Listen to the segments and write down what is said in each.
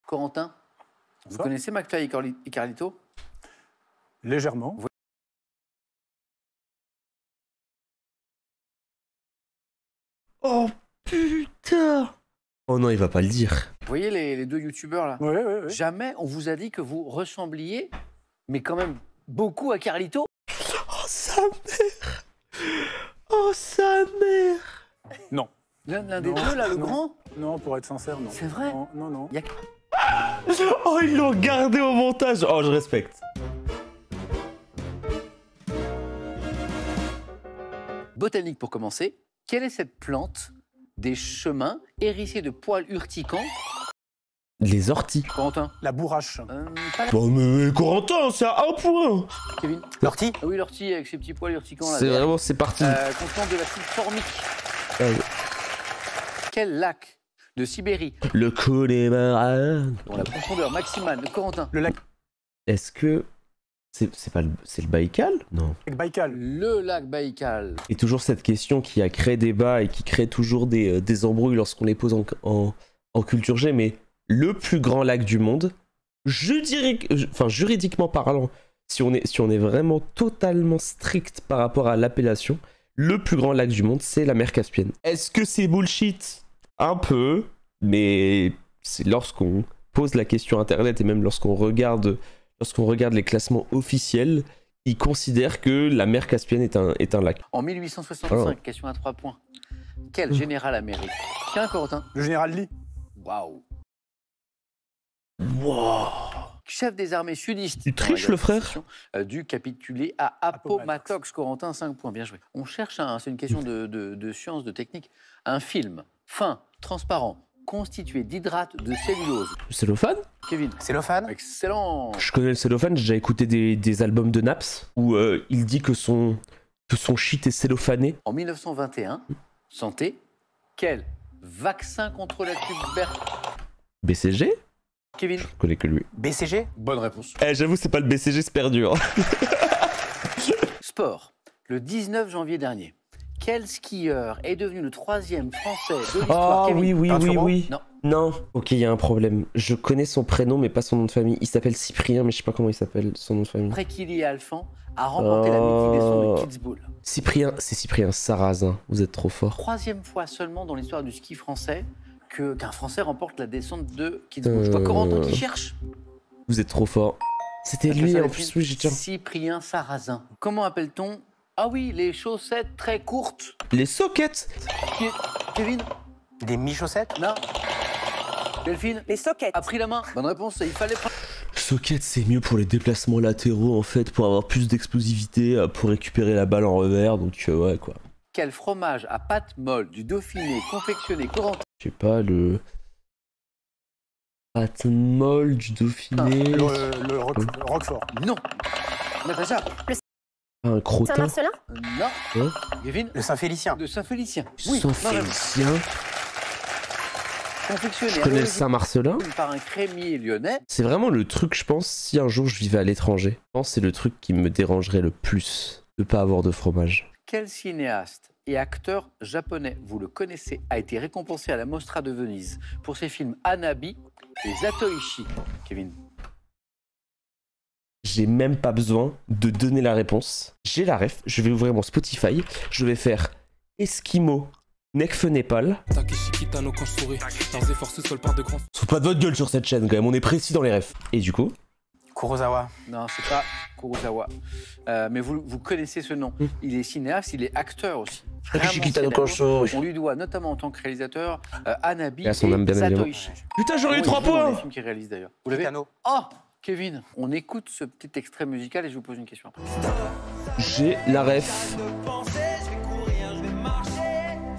Corentin, vous connaissez McFly et Carlito? Légèrement. Oh putain! Oh non, il va pas le dire. Vous voyez les deux youtubeurs là? Oui. Jamais on vous a dit que vous ressembliez, mais quand même beaucoup à Carlito. Oh sa mère! Oh sa mère! Non. L'un des deux là, le grand? Non, pour être sincère, non. C'est vrai? Non. Il y a... Oh, ils l'ont gardé au montage. Oh, je respecte. Botanique pour commencer. Quelle est cette plante des chemins hérissée de poils urticants? Les orties. Corentin? La bourrache. Pas la... Oh, mais Corentin, c'est à un point. Kevin? L'ortie. Ah oui, l'ortie avec ses petits poils urticants là. C'est vraiment, c'est parti. Contenant de l'acide formique. Quel lac de Sibérie, Le Connemara. dont la profondeur maximale de Corentin? Le lac Est-ce que c'est pas le Baïkal? Non. Baïkal. Le lac Baïkal. Et toujours cette question qui a créé débat et qui crée toujours des embrouilles lorsqu'on les pose en culture G, mais le plus grand lac du monde, juridiquement parlant, si on est vraiment totalement strict par rapport à l'appellation, le plus grand lac du monde, c'est la mer Caspienne. Est-ce que c'est bullshit? Un peu, mais c'est lorsqu'on pose la question internet et même lorsqu'on regarde les classements officiels, ils considèrent que la mer Caspienne est un lac. En 1865, question à 3 points. Quel général américain, Corentin? Le général Lee. Waouh. Wow. Chef des armées sudistes. Tu triches, le frère? Dû capituler à Appomattox. Corentin, 5 points. Bien joué. On cherche, c'est une question de science, de technique, un film fin, transparent, constitué d'hydrate de cellulose. Le cellophane? Kevin? Cellophane. Excellent. Je connais le cellophane, j'ai déjà écouté des albums de Naps où il dit que son shit est cellophané. En 1921, santé, quel vaccin contre la tuberculose? BCG? Kevin? Je connais que lui. BCG. Bonne réponse. Eh, j'avoue, c'est pas le BCG, c'est perdu. Hein. Sport. Le 19 janvier dernier, quel skieur est devenu le 3e français de l'histoire? Oh Kevin? oui. Non. Non. Ok, il y a un problème. Je connais son prénom, mais pas son nom de famille. Il s'appelle Cyprien, mais je sais pas comment il s'appelle, son nom de famille. Après Kili et Alphand a remporté la mythique descente de Kitzbühel. Cyprien, c'est Cyprien Sarrazin. Vous êtes trop fort. 3e fois seulement dans l'histoire du ski français qu'un Français remporte la descente de Kitzbühel. Je vois Corentin qui cherche. Vous êtes trop fort. C'était lui, en plus, oui, j'ai tiens. Cyprien Sarrazin. Comment appelle-t-on? Ah oui, les chaussettes très courtes. Les sockets. Kevin? Des mi-chaussettes. Non. Delphine? Les sockets. A pris la main. Bonne réponse, il fallait pas. Socket, c'est mieux pour les déplacements latéraux, en fait, pour avoir plus d'explosivité, pour récupérer la balle en revers, donc ouais, quoi. Quel fromage à pâte molle du Dauphiné confectionné Corentin? Je sais pas, le pâte molle du Dauphiné. Le Roquefort. Non. Natacha? Un crottin. Saint-Marcelin. Non. Ouais. Kevin? Le Saint-Félicien. De Saint-Félicien. Saint-Félicien. Confectionné Je connais le Saint-Marcelin. par un crémier lyonnais. C'est vraiment le truc, je pense, si un jour je vivais à l'étranger. Je pense que c'est le truc qui me dérangerait le plus, de pas avoir de fromage. Quel cinéaste et acteur japonais, vous le connaissez, a été récompensé à la Mostra de Venise pour ses films Hanabi et Zatoichi? Kevin? J'ai même pas besoin de donner la réponse. J'ai la ref, je vais ouvrir mon Spotify, je vais faire Eskimo, Nekfeu Népal. Sous pas de votre gueule sur cette chaîne quand même, on est précis dans les refs. Et du coup, Kurosawa. Non, c'est pas Kurosawa. Mais vous connaissez ce nom. Il est cinéaste, il est acteur aussi. Takeshi Vraiment Kitano célèbre. On lui doit notamment en tant que réalisateur Hanabi Et à son âme et bien évidemment. Zatoichi. putain, j'aurais eu Comment 3 il joue dans les points. films qu'il réalise d'ailleurs. Vous l'avez? Kitano. Oh, Kevin, on écoute ce petit extrait musical et je vous pose une question après. J'ai la ref.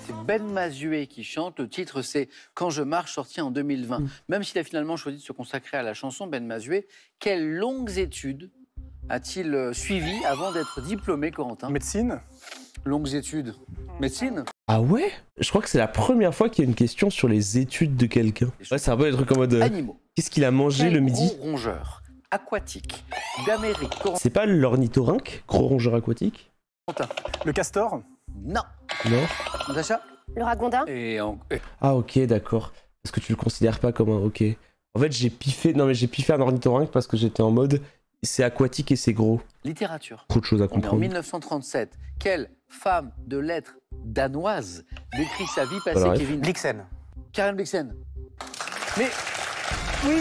C'est Ben Mazué qui chante. Le titre, c'est Quand je marche, sorti en 2020. Même s'il a finalement choisi de se consacrer à la chanson, Ben Mazué, quelles longues études a-t-il suivies avant d'être diplômé, Corentin? Médecine. Longues études. Médecine? Ah ouais? Je crois que c'est la première fois qu'il y a une question sur les études de quelqu'un. Ouais, c'est un peu des trucs en mode... Animaux. Qu'est-ce qu'il a mangé Quel le midi? gros rongeur aquatique d'Amérique. Corentin? C'est pas l'ornithorynque? Gros rongeur aquatique? Le castor. Non. Non? Natacha? Le ragondin. Et Ah ok, d'accord. Parce que tu le considères pas comme un... Ok. En fait, j'ai piffé un ornithorynque parce que j'étais en mode c'est aquatique et c'est gros. Littérature. Trop de choses à On est en comprendre. 1937. Quelle femme de lettres danoise décrit sa vie passée, Voilà. Kevin? Blixen. Karen Blixen. Mais oui,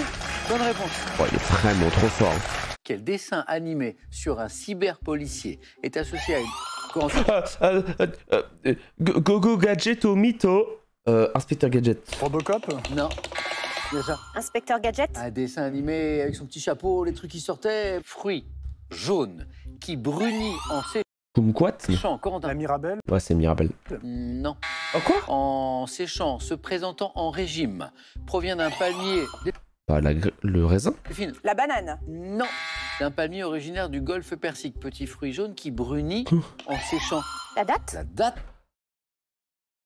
bonne réponse. Oh, il est vraiment trop fort. Quel dessin animé sur un cyberpolicier est associé à une... Comment Gogo Gadget au mytho. Inspecteur Gadget. Robocop. Non. Déjà. Inspecteur Gadget. Un dessin animé avec son petit chapeau, les trucs qui sortaient. Fruit jaune qui brunit en Kumquat. séchant. Corentin. La Mirabelle. Ouais, c'est Mirabelle. Non. Oh quoi? En séchant, se présentant en régime, provient d'un palmier. Bah, le raisin. Delphine. La banane. Non. D'un palmier originaire du golfe Persique. Petit fruit jaune qui brunit en séchant. La date. La date.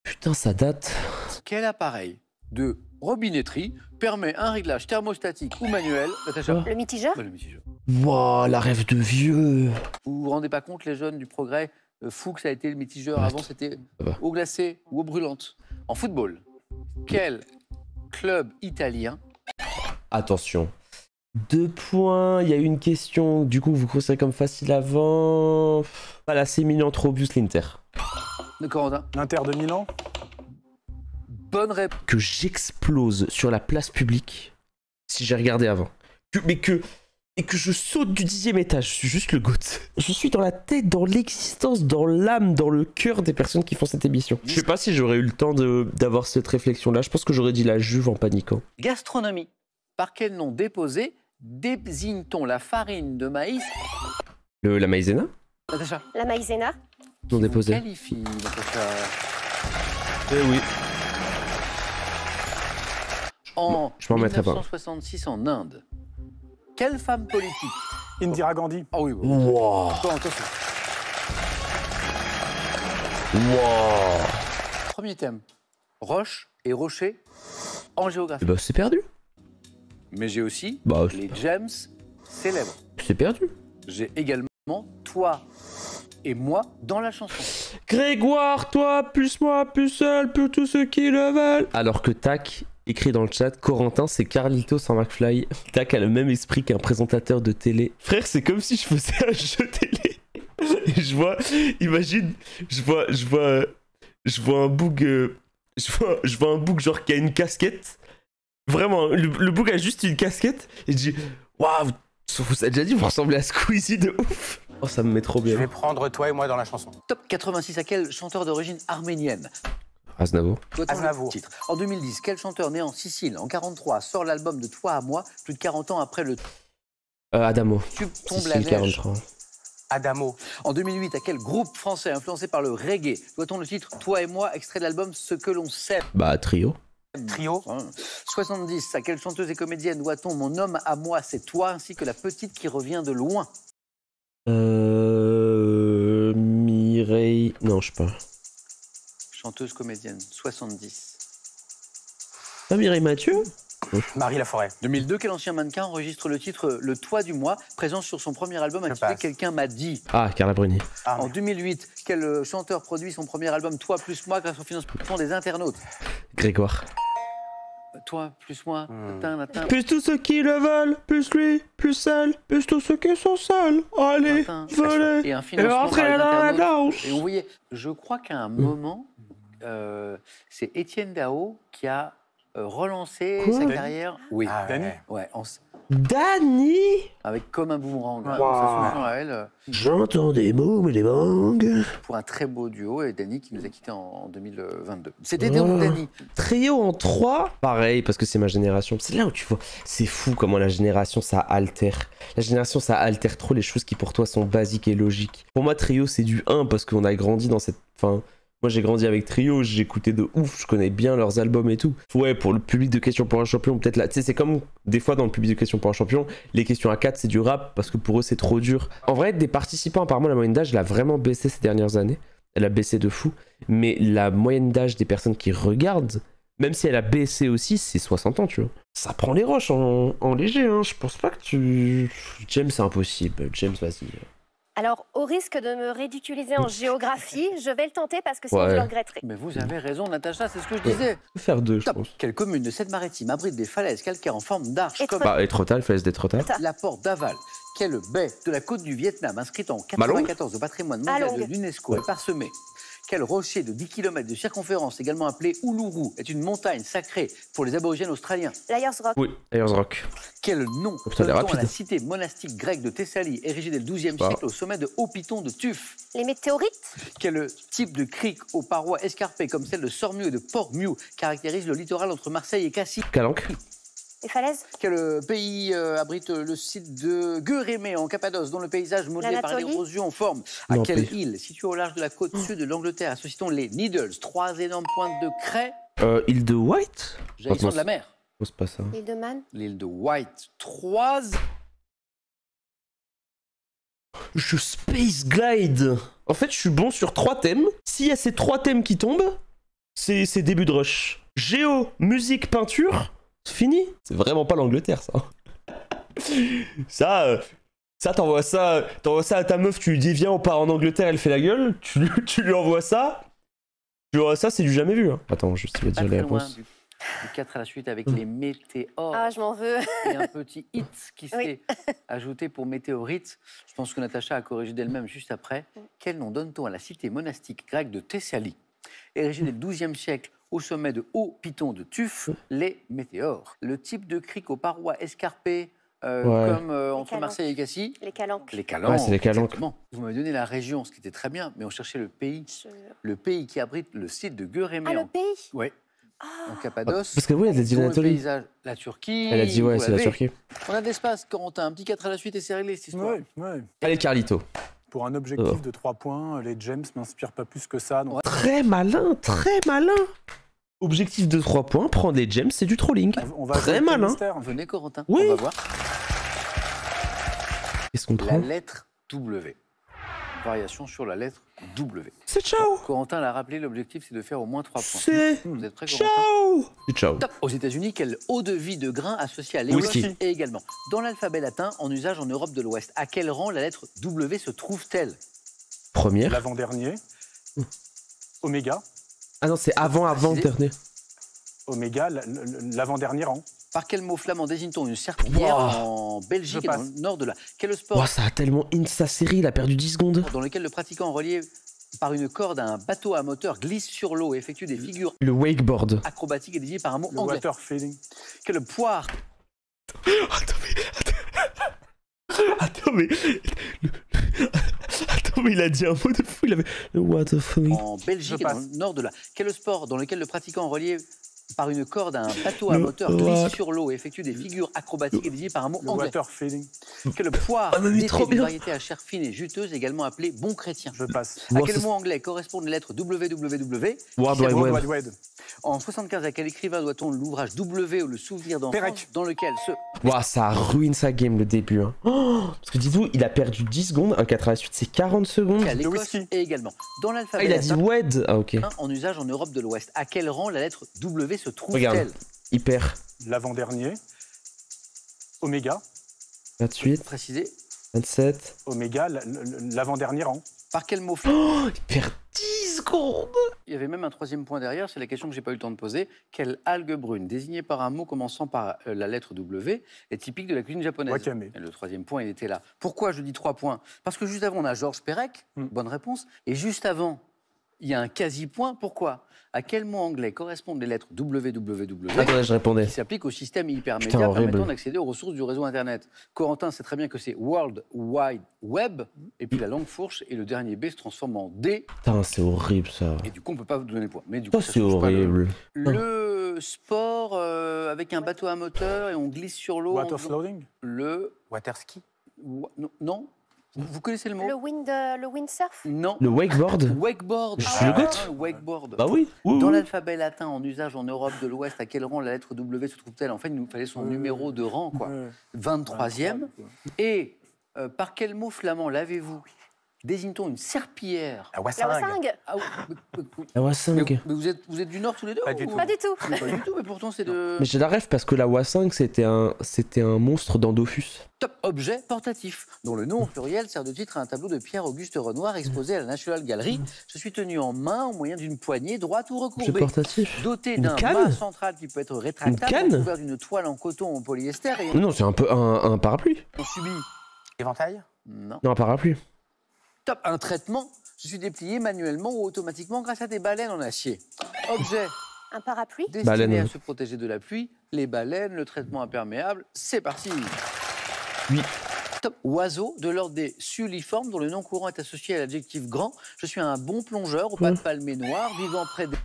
Putain, ça date. Quel appareil de robinetterie permet un réglage thermostatique ou manuel? Natacha. Le mitigeur. Bah, le mitigeur. Wow, la rêve de vieux. Vous vous rendez pas compte, les jeunes du progrès, fou que ça a été le mitigeur. Ouais, Avant, c'était ça va. eau glacée ou eau brûlante. En football, quel club italien? Attention. 2 points, il y a eu une question, du coup vous considérez comme facile avant. Pas la Milan Trobius l'Inter. De Corentin. L'Inter de Milan. Bonne réponse. Que j'explose sur la place publique, si j'ai regardé avant. Et que je saute du 10e étage, je suis juste le goat. Je suis dans la tête, dans l'existence, dans l'âme, dans le cœur des personnes qui font cette émission. Je sais pas si j'aurais eu le temps d'avoir cette réflexion-là, je pense que j'aurais dit la Juve en paniquant. Gastronomie. Par quel nom déposé désigne-t-on la farine de maïs? La maïzena? Natacha. La maïzena. Non déposé. Qualifie, Natacha. Eh oui. En Je m'en remettrai pas. 1966 en Inde, quelle femme politique? Indira Gandhi. Ah oui, oui. Wow. Attention. Wow. Premier thème. Roche et rocher en géographie. Eh bah c'est perdu. Mais j'ai aussi Bah les James célèbres. c'est perdu. J'ai également toi et moi dans la chanson. Grégoire, toi, plus moi, plus seul, plus tous ceux qui le veulent. Alors que Tac écrit dans le chat, Corentin, c'est Carlito sans McFly. Tac a le même esprit qu'un présentateur de télé. Frère, c'est comme si je faisais un jeu télé. Et je vois, imagine, je vois un bug, je vois un bug genre qui a une casquette. Vraiment, le bug a juste une casquette. Et je dis, waouh, vous avez déjà dit, vous ressemblez à Squeezie de ouf. Oh, ça me met trop Je bien. vais prendre toi et moi dans la chanson. Top 86 à quel chanteur d'origine arménienne? Aznavour. Doit-on Aznavour. le titre. En 2010, quel chanteur né en Sicile en 43 sort l'album de Toi à moi, plus de 40 ans après le Adamo. tube Tombe la Sicile neige? 43. Adamo. En 2008, à quel groupe français influencé par le reggae doit-on le titre Toi et moi, extrait de l'album Ce que l'on sait? Bah, Trio. Trio. 70, à quelle chanteuse et comédienne doit-on Mon homme à moi, c'est toi, ainsi que La petite qui revient de loin? Mireille. Non, je sais pas. Chanteuse comédienne, 70. Pas Mireille Mathieu? Marie Laforêt. 2002, quel ancien mannequin enregistre le titre Le Toit du mois, présent sur son premier album intitulé passe. Quelqu'un m'a dit? Ah, Carla Bruni. Ah, En 2008, quel chanteur produit son premier album Toi plus moi grâce au financement des internautes? Grégoire. Toi plus moi, tin. Plus tous ceux qui le veulent, plus lui, plus elle, plus tous ceux qui sont seuls. Allez, venez. Et un Et financement rentrez par les dans la internautes. danse. Et on voyait, je crois qu'à un moment, c'est Étienne Dao qui a relancé Quoi sa Dany carrière. Oui. Ah, Dany. Ouais, Dany. avec comme un boomerang. Wow. Sa chanson à elle, J'entends des mots, mais des mangues. pour un très beau duo, et Dany qui nous a quittés en 2022. C'était donc Dany. Trio en 3. Pareil, parce que c'est ma génération. C'est là où tu vois. C'est fou comment la génération, ça altère. La génération, ça altère trop les choses qui pour toi sont basiques et logiques. Pour moi, Trio, c'est du 1 parce qu'on a grandi dans cette. Enfin, moi, j'ai grandi avec Trio, j'écoutais de ouf, je connais bien leurs albums et tout. Ouais, pour le public de Questions pour un champion, peut-être là. Tu sais, c'est comme des fois dans le public de Questions pour un champion, les questions à 4, c'est du rap parce que pour eux, c'est trop dur. En vrai, des participants, apparemment, la moyenne d'âge, elle a vraiment baissé ces dernières années. Elle a baissé de fou. Mais la moyenne d'âge des personnes qui regardent, même si elle a baissé aussi, c'est 60 ans, tu vois. Ça prend les roches en léger, hein. Je pense pas que tu. James, c'est impossible. James, vas-y. Alors, au risque de me ridiculiser en géographie, je vais le tenter parce que sinon Ouais. je le regretterai. Mais vous avez raison, Natacha, c'est ce que je disais. On peut faire 2, je Top. pense. Quelle commune de Seine-Maritime abrite des falaises calcaires en forme d'arche Et comme Bah, Étretat, falaise d'Étretat. la porte d'Aval? Quelle baie de la côte du Vietnam, inscrite en Malong 94 au patrimoine mondial de Malong. l'UNESCO, est parsemée? Quel rocher de 10 km de circonférence, également appelé Uluru, est une montagne sacrée pour les aborigènes australiens? Liars Rock. Oui, Ayers Rock. Quel nom putain, elle est donne-t-on à rapide. la cité monastique grecque de Thessalie, érigée dès le XIIe Ah. siècle au sommet de Haut-Piton de Tuf? Les météorites. Quel type de crique aux parois escarpées comme celle de Sormiou et de Port-Miou caractérise le littoral entre Marseille et Cassis? Calanque. Les falaises. Quel pays abrite le site de Guérémé en Cappadoce, dont le paysage modelé par L'Anatolie. l'érosion forme? À Non, quelle pays. île, située au large de la côte sud de l'Angleterre, associe-t-on les Needles, 3 énormes pointes de craie Île de White. jaillissant de la mer? Oh, c'est pas ça. L'île de Man. L'île de White, 3. Je Space Glide. En fait, je suis bon sur 3 thèmes. S'il y a ces 3 thèmes qui tombent, c'est début de rush. Géo, musique, peinture, c'est fini. C'est vraiment pas l'Angleterre, ça. Ça, t'envoies ça à ta meuf, tu lui dis viens, on part en Angleterre, elle fait la gueule. Tu lui envoies ça. Tu lui envoies ça, c'est du jamais vu. Hein. Attends, juste, il va Pas dire les très loin réponses. du 4 à la suite avec les météores. Ah, je m'en veux. Et un petit hit qui s'est Oui. ajouté pour météorite. Je pense que Natacha a corrigé d'elle-même juste après. Quel nom donne-t-on à la cité monastique grecque de Thessalie, érigée dès le XIIe siècle au sommet de Haut-Piton de Tuf? Les météores. Le type de crique aux parois escarpées, comme entre calanques. Marseille et Cassis. Les calanques. Les calanques. Ouais, c'est les calanques. Exactement. Vous m'avez donné la région, ce qui était très bien, mais on cherchait Je- le pays qui abrite le site de Guérémé Ah, le pays. ouais, Ah. en Cappadoce. Parce que oui, elle a dit Dont le l'Anatolie. paysage, la Turquie. Elle a dit ouais, vous c'est la l'avez. Turquie. On a de l'espace, Corentin. Un petit 4 à la suite et c'est réglé cette histoire. Ouais. Allez, Carlito. Pour un objectif de 3 points, les James m'inspirent pas plus que ça. Donc Très malin, très malin. Objectif de 3 points, prendre les gems, c'est du trolling. on va Très jouer le malin. mystère. Venez, Corentin. Oui. On va voir. Qu'est-ce qu'on La prend? lettre W. Variation sur la lettre W. C'est ciao. Corentin l'a rappelé, l'objectif c'est de faire au moins 3 points. C'est Vous êtes prêts, Corentin? ciao. C'est ciao. Top. Aux États-Unis, quelle eau de vie de grain associée à Whisky. l'éologie et également dans l'alphabet latin en usage en Europe de l'Ouest? À quel rang la lettre W se trouve-t-elle? Première. L'avant-dernier. Oméga. Ah non, c'est avant Précisez. dernier. Oméga, l'avant-dernier rang. Par quel mot flamand désigne-t-on une serpillière en Belgique Je et dans passe. le nord de la... Quel sport Wow, ça a tellement in sa série, il a perdu 10 secondes. dans lequel le pratiquant relié par une corde à un bateau à moteur glisse sur l'eau et effectue des figures Le wakeboard. acrobatiques et désigné par un mot Le anglais? water feeling. Quel poire Attends, mais. Attends, mais il a dit un mot de fou, il avait. Le water feeling. en Belgique Je et dans passe. le nord de la... Quel sport dans lequel le pratiquant relié par une corde à un bateau à Le moteur glisse sur l'eau et effectue des figures acrobatiques et désigné par un mot Le anglais? water feeling. Quel poire Ah, mais d'été trop d'une bien. variété à chair fine et juteuse, également appelée bon chrétien? Je passe. À Bon, quel c'est- mot anglais correspondent les lettres www? World qui Wide servent- Web. World Wide Web. En 75, à quel écrivain doit-on l'ouvrage W ou le souvenir d'enfance Pérec. dans lequel ce... Wow, ça ruine sa game le début. Hein. Oh, parce que dites-vous, il a perdu 10 secondes, un 4 à la suite, c'est 40 secondes. à l'Écosse whisky. et également dans Ah, l'alphabet il a dit latin, WED. Ah, ok. en usage en Europe de l'Ouest. À quel rang la lettre W se Regarde. trouve-t-elle? Hyper. L'avant-dernier. Oméga. 28, Précisez. 27. Oméga, l'avant-dernier rang. Par quel mot Oh, il perd 10 secondes. Il y avait même un troisième point derrière, c'est la question que j'ai pas eu le temps de poser. Quelle algue brune, désignée par un mot commençant par la lettre W, est typique de la cuisine japonaise? Wakame. Et le troisième point, il était là. Pourquoi je dis 3 points? Parce que juste avant, on a Georges Perec, bonne réponse. Et juste avant, il y a un quasi-point. Pourquoi? À quel mot anglais correspondent les lettres www Attendez, je répondais. qui s'applique au système hypermédia Putain, horrible. permettant d'accéder aux ressources du réseau Internet? Corentin sait très bien que c'est World Wide Web, et puis la langue fourche, et le dernier B se transforme en D, Putain, c'est horrible ça. et du coup, on ne peut pas vous donner le point. Mais du coup, Ça, ça c'est change pas horrible. le sport avec un bateau à moteur et on glisse sur l'eau. Water floating. Le... Waterski. Non, non. Vous connaissez le mot? Le windsurf. Non. Le wakeboard. Wakeboard. Je suis le goat. Le wakeboard. Bah oui. oui, Dans oui. l'alphabet latin en usage en Europe de l'Ouest, à quel rang la lettre W se trouve-t-elle? En fait, il nous fallait son numéro de rang, quoi. Ouais. 23e. Et par quel mot flamand l'avez-vous Désigne-t-on une serpillière? La La Wassing. Wassing. Ah, oui, La Wassing. mais vous êtes du Nord tous les deux Pas ou- du tout. Pas du tout. Mais pas du tout, mais pourtant c'est de... Mais j'ai la rêve parce que la Wassing c'était un monstre dans Dofus. Top objet portatif, dont le nom au pluriel sert de titre à un tableau de Pierre-Auguste Renoir exposé à la National Gallery. Je suis tenu en main au moyen d'une poignée droite ou Objet recourbée. portatif. Doté Une d'un canne mât central qui peut être rétractable, canne recouvert d'une toile en coton ou en polyester et Non, c'est un peu un parapluie. on subit... Éventail. Non. Non, un parapluie. Top, un traitement. Je suis déplié manuellement ou automatiquement grâce à des baleines en acier. Objet Un parapluie. destiné Baleine, à ouais. se protéger de la pluie, les baleines, le traitement imperméable, c'est parti. Oui. Top, oiseau de l'ordre des suliformes dont le nom courant est associé à l'adjectif grand. Je suis un bon plongeur aux pattes palmées noires, vivant près des...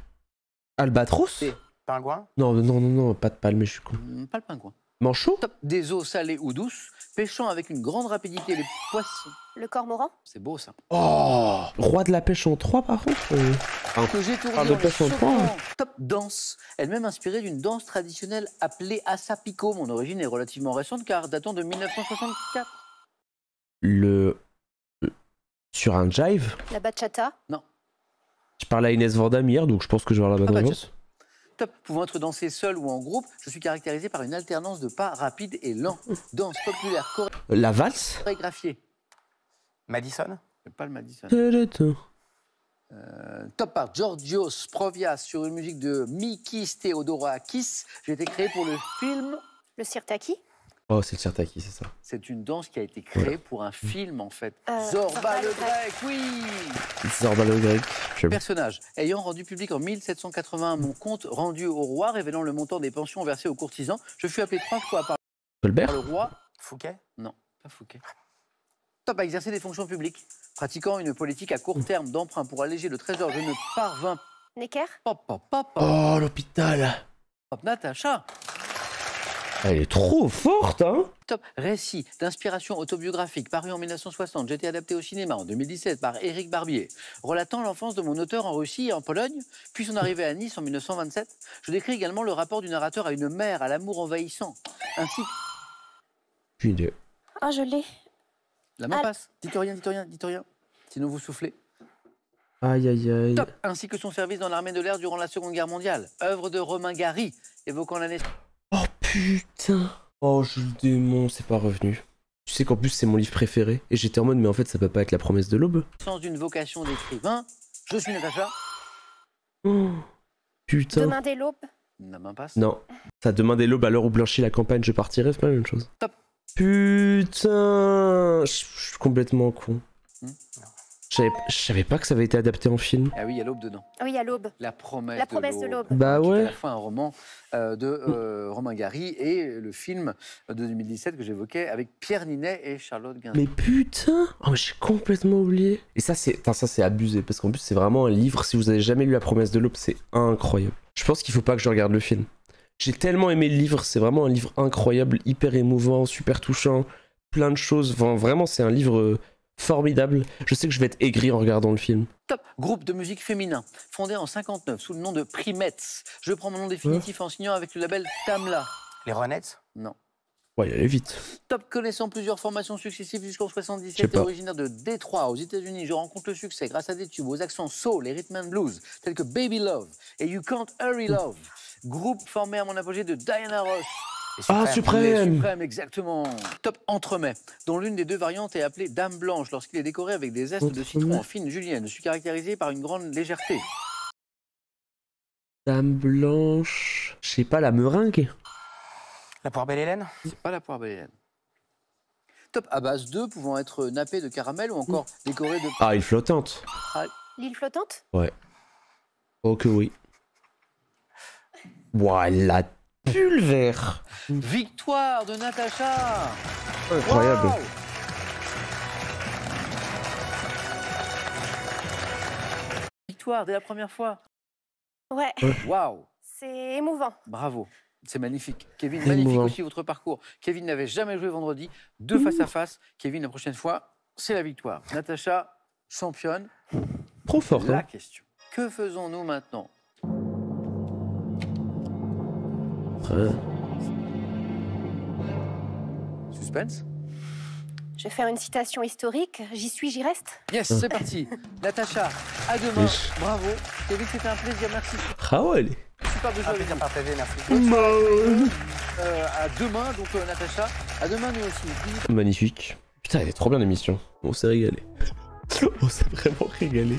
Albatros Pingouin. Non, pas de palme, je suis con. Pas le pingouin. Manchot Top, des eaux salées ou douces, pêchant avec une grande rapidité les poissons. Le cormoran. C'est beau ça. Oh Roi de la pêche en 3 par contre Que j'ai tourné parle de en pêche en sautant. trois. Top danse, elle-même inspirée d'une danse traditionnelle appelée Asapiko. Mon origine est relativement récente car datant de 1964. Sur un jive La bachata. Je parlais à Inès Vandam hier, donc je pense que je vais avoir la bonne Ah bah, réponse. Top, pouvant être dansé seul ou en groupe, je suis caractérisé par une alternance de pas rapides et lents. Danse populaire La valse chorégraphiée. Madison. C'est pas le Madison. Oh, Top par Giorgio Sprovias sur une musique de Mikis Theodorakis. J'ai été créé pour le film. Le sirtaki. Oh, c'est le Sirtaki, c'est ça. C'est une danse qui a été créée pour un film en fait. Zorba Zorba le le Grec, oui. Zorba le grec. J'aime. Personnage ayant rendu public en 1781 mon compte rendu au roi révélant le montant des pensions versées aux courtisans, je fus appelé 3 fois par Colbert le roi. Fouquet. Non, pas Fouquet. Top à exercer des fonctions publiques. Pratiquant une politique à court terme d'emprunt pour alléger le trésor, je ne parvins Necker. pas. Oh, l'hôpital Hop, Natacha. Elle est trop forte, hein Top récit d'inspiration autobiographique paru en 1960. J'ai été adapté au cinéma en 2017 par Éric Barbier. Relatant l'enfance de mon auteur en Russie et en Pologne, puis son arrivée à Nice en 1927. Je décris également le rapport du narrateur à une mère, à l'amour envahissant, ainsi que... J'ai une idée. Ah, je l'ai. La main Ah. passe. Dites rien. Sinon vous soufflez. Aïe, aïe, aïe. Top ainsi que son service dans l'armée de l'air durant la Seconde Guerre mondiale. Œuvre de Romain Gary, évoquant la naissance Oh, putain Oh, Jules Démon, c'est pas revenu. Tu sais qu'en plus, c'est mon livre préféré. Et j'étais en mode, mais en fait, ça peut pas être La promesse de l'aube. d'une vocation d'écrivain. Je suis Natacha. Oh, putain. Demain dès l'aube. La main passe. Non. Ça, demain dès l'aube, à l'heure où blanchit la campagne, je partirai, c'est pas la même chose. Top. Putain Je suis complètement con. Je savais pas que ça avait été adapté en film. Ah oui, il y a l'aube dedans. Ah oui, à l'aube. La promesse, La promesse de l'aube. Bah Qui est à ouais. la fois un roman de Romain Gary et le film de 2017 que j'évoquais avec Pierre Ninet et Charlotte Gainsbourg. Mais putain Oh, mais j'ai complètement oublié. Et ça, c'est abusé, parce qu'en plus, c'est vraiment un livre, si vous avez jamais lu La promesse de l'aube, c'est incroyable. Je pense qu'il faut pas que je regarde le film. J'ai tellement aimé le livre, c'est vraiment un livre incroyable, hyper émouvant, super touchant, plein de choses. Enfin, vraiment, c'est un livre formidable. Je sais que je vais être aigri en regardant le film. Top, groupe de musique féminin, fondé en 59 sous le nom de Primettes. Je prends mon nom définitif en signant avec le label Tamla. Les Ronettes. Non. Ouais, il allait vite. Top, connaissant plusieurs formations successives jusqu'en Je 77 sais et pas. originaire de Détroit, aux États-Unis, je rencontre le succès grâce à des tubes aux accents soul et rhythm and blues, tels que Baby Love et You Can't Hurry Love. Groupe formé à mon apogée de Diana Ross. Les Ah, Suprêmes. Suprême. Les Suprêmes, exactement. Top entremets, dont l'une des deux variantes est appelée Dame Blanche lorsqu'il est décoré avec des zestes de citron Entremets. en fine julienne. Je suis caractérisé par une grande légèreté. Dame blanche... Je sais pas, la meringue. La poire belle Hélène. C'est pas la poire belle. Top à base d'œufs pouvant être nappés de caramel ou encore décorés de... Ah, île flottante. L'île flottante. Oh que oui. Ouah, la pulvère. Victoire de Natacha. Incroyable. Waouh. Victoire dès la première fois. Ouais. Waouh. C'est émouvant. Bravo. C'est magnifique. Kevin, Émouvant. magnifique aussi votre parcours. Kevin n'avait jamais joué vendredi. 2 face à face. Kevin, la prochaine fois, c'est la victoire. Natacha, championne. Trop fort, La hein. question. Que faisons-nous maintenant? Ouais. Suspense. Je vais faire une citation historique. J'y suis, j'y reste. Yes, c'est parti. Natacha, à demain. Wesh. Bravo. Kevin, c'était un plaisir. Merci. Ah ouais, allez. Super de jouer Un avec plaisir vous. partagé, merci. À demain, donc Natacha. À demain, nous aussi. Bisous. Magnifique. Putain, elle est trop bien l'émission. On s'est régalé. On s'est vraiment régalé.